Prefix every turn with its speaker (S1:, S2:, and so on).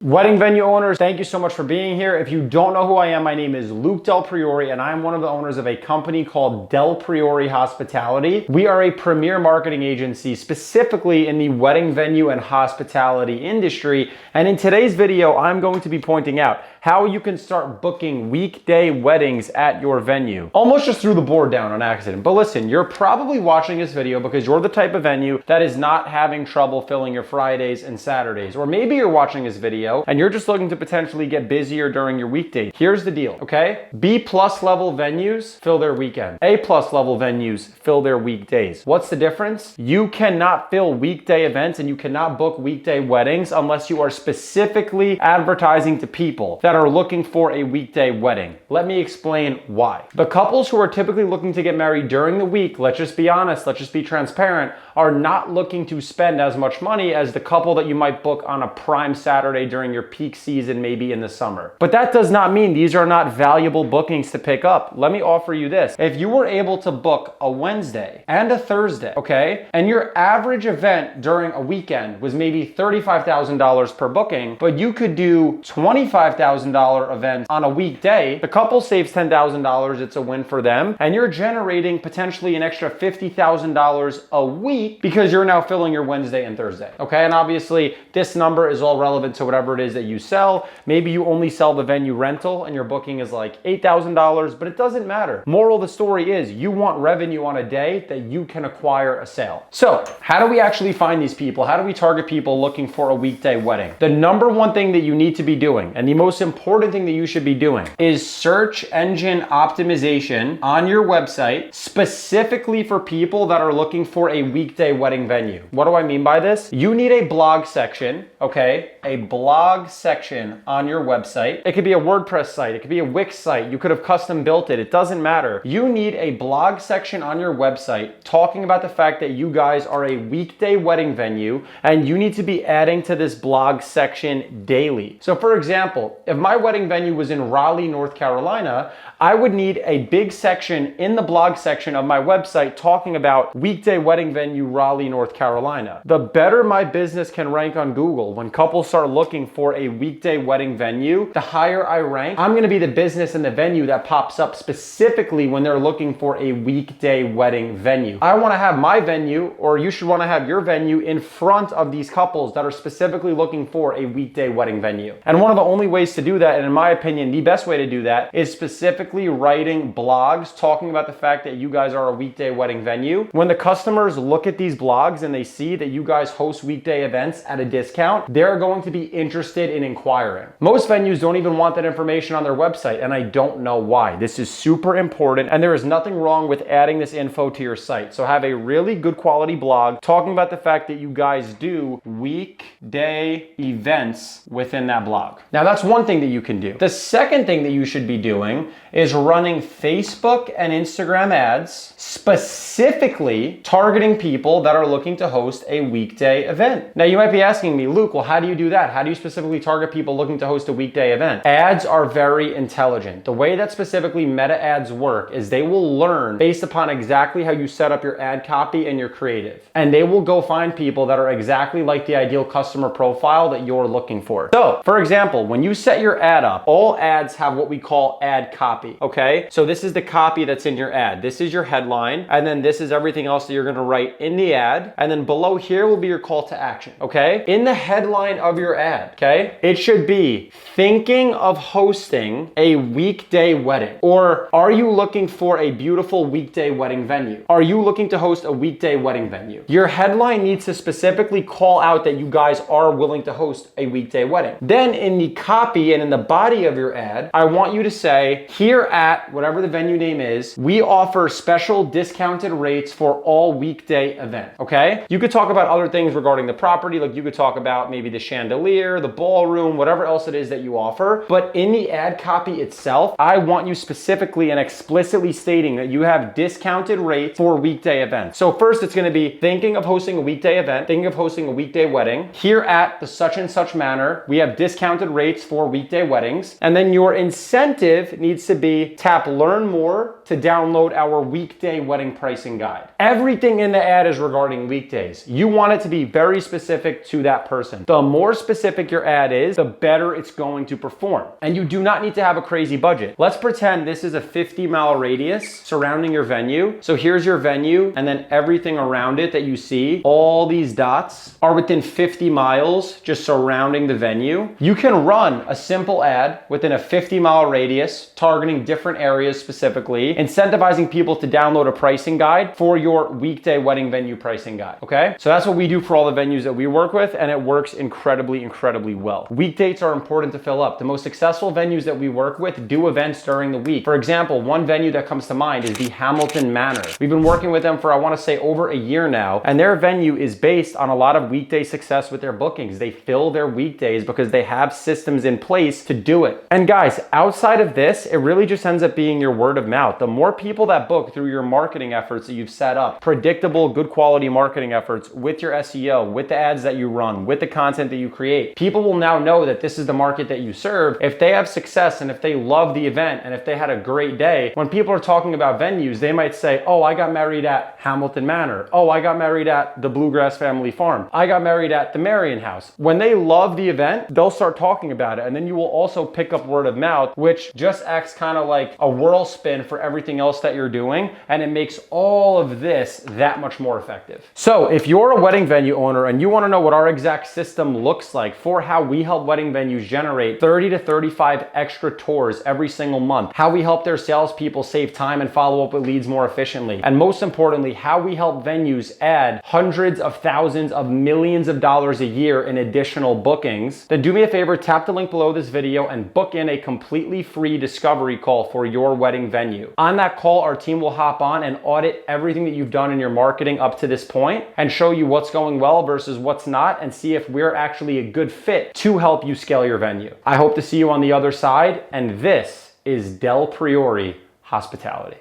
S1: Wedding venue owners, thank you so much for being here. If you don't know who I am, my name is Luke Del Priore, and I'm one of the owners of a company called Del Priore Hospitality. We are a premier marketing agency specifically in the wedding venue and hospitality industry. And in today's video, I'm going to be pointing out how you can start booking weekday weddings at your venue. Almost just threw the board down on accident. But listen, you're probably watching this video because you're the type of venue that is not having trouble filling your Fridays and Saturdays. Or maybe you're watching this video and you're just looking to potentially get busier during your weekdays. Here's the deal, okay? B+ level venues fill their weekend. A+ level venues fill their weekdays. What's the difference? You cannot fill weekday events and you cannot book weekday weddings unless you are specifically advertising to people that are looking for a weekday wedding. Let me explain why. The couples who are typically looking to get married during the week, let's just be honest, let's just be transparent, are not looking to spend as much money as the couple that you might book on a prime Saturday during your peak season, maybe in the summer. But that does not mean these are not valuable bookings to pick up. Let me offer you this. If you were able to book a Wednesday and a Thursday, okay, and your average event during a weekend was maybe $35,000 per booking, but you could do $25,000 events on a weekday, the couple saves $10,000, it's a win for them, and you're generating potentially an extra $50,000 a week because you're now filling your Wednesday and Thursday, okay? And obviously, this number is all relevant to whatever it is that you sell. Maybe you only sell the venue rental and your booking is like $8,000, but it doesn't matter. Moral of the story is you want revenue on a day that you can acquire a sale. So how do we actually find these people? How do we target people looking for a weekday wedding? The number one thing that you need to be doing, and the most important thing that you should be doing, is search engine optimization on your website specifically for people that are looking for a weekday wedding venue. What do I mean by this? You need a blog section, okay? A blog section on your website. It could be a WordPress site. It could be a Wix site. You could have custom built it. It doesn't matter. You need a blog section on your website talking about the fact that you guys are a weekday wedding venue and you need to be adding to this blog section daily. So for example, if my wedding venue was in Raleigh, North Carolina, I would need a big section in the blog section of my website talking about weekday wedding venue, Raleigh, North Carolina. The better my business can rank on Google when couples start looking for a weekday wedding venue, the higher I rank, I'm gonna be the business and the venue that pops up specifically when they're looking for a weekday wedding venue. I wanna have my venue, or you should wanna have your venue in front of these couples that are specifically looking for a weekday wedding venue. And one of the only ways to do that, and in my opinion, the best way to do that, is specifically writing blogs talking about the fact that you guys are a weekday wedding venue. When the customers look at these blogs and they see that you guys host weekday events at a discount, they're going to be interested in inquiring. Most venues don't even want that information on their website, and I don't know why. This is super important, and there is nothing wrong with adding this info to your site. So have a really good quality blog talking about the fact that you guys do weekday events within that blog. Now that's one thing that you can do. The second thing that you should be doing is running Facebook and Instagram ads specifically targeting people that are looking to host a weekday event. Now you might be asking me, Luke, well, how do you do that? How do you specifically target people looking to host a weekday event? Ads are very intelligent. The way that specifically meta ads work is they will learn based upon exactly how you set up your ad copy and your creative. And they will go find people that are exactly like the ideal customer profile that you're looking for. So, for example, when you set your ad up, all ads have what we call ad copy, okay? So this is the copy that's in your ad. This is your headline, and then this is everything else that you're gonna write in the ad, and then below here will be your call to action, okay? In the headline of your ad, okay, it should be thinking of hosting a weekday wedding, or are you looking for a beautiful weekday wedding venue? Are you looking to host a weekday wedding venue? Your headline needs to specifically call out that you guys are willing to host a weekday wedding. Then in the copy and in the body of your ad, I want you to say, here at whatever the venue name is, we offer special discounted rates for all weekday events, okay? You could talk about other things regarding the property, like you could talk about maybe the chandelier, the ballroom, whatever else it is that you offer. But in the ad copy itself, I want you specifically and explicitly stating that you have discounted rates for weekday events. So first it's gonna be thinking of hosting a weekday event, thinking of hosting a weekday wedding. Here at the such and such manner, we have discounted rates for weekday weddings. And then your incentive needs to be tap learn more to download our weekday wedding pricing guide. Everything in the ad is regarding weekdays. You want it to be very specific to that person. The more specific your ad is, the better it's going to perform. And you do not need to have a crazy budget. Let's pretend this is a 50-mile radius surrounding your venue. So here's your venue, and then everything around it that you see, all these dots are within 50 miles just surrounding the venue. You can run a simple ad within a 50-mile radius, targeting different areas specifically, incentivizing people to download a pricing guide for your weekday wedding venue pricing guide, okay? So that's what we do for all the venues that we work with, and it works incredibly, incredibly well. Week dates are important to fill up. The most successful venues that we work with do events during the week. For example, one venue that comes to mind is the Hamilton Manor. We've been working with them for, I want to say, over a year now, and their venue is based on a lot of weekday success with their bookings. They fill their weekdays because they have systems in place to do it. And guys, outside of this, it really just ends up being your word of mouth. The more people that book through your marketing efforts that you've set up, predictable, good quality marketing efforts with your SEO, with the ads that you run, with the content that you create, people will now know that this is the market that you serve. If they have success and if they love the event and if they had a great day, when people are talking about venues, they might say, oh, I got married at Hamilton Manor. Oh, I got married at the Bluegrass Family Farm. I got married at the Marion House. When they love the event, they'll start talking about it. And then you will also pick up word of mouth, which just acts kind of like a whirlspin for everything else that you're doing. And it makes all of this that much more effective. So if you're a wedding venue owner and you want to know what our exact system looks like for how we help wedding venues generate 30 to 35 extra tours every single month, how we help their salespeople save time and follow up with leads more efficiently, and most importantly, how we help venues add hundreds of thousands of millions of dollars a year in additional bookings, then do me a favor, tap the link below this video and book in a completely free discovery call for your wedding venue. On that call, our team will hop on and audit everything that you've done in your marketing up to this point and show you what's going well versus what's not, and see if we're actually a good fit to help you scale your venue. I hope to see you on the other side, and this is Del Priore Hospitality.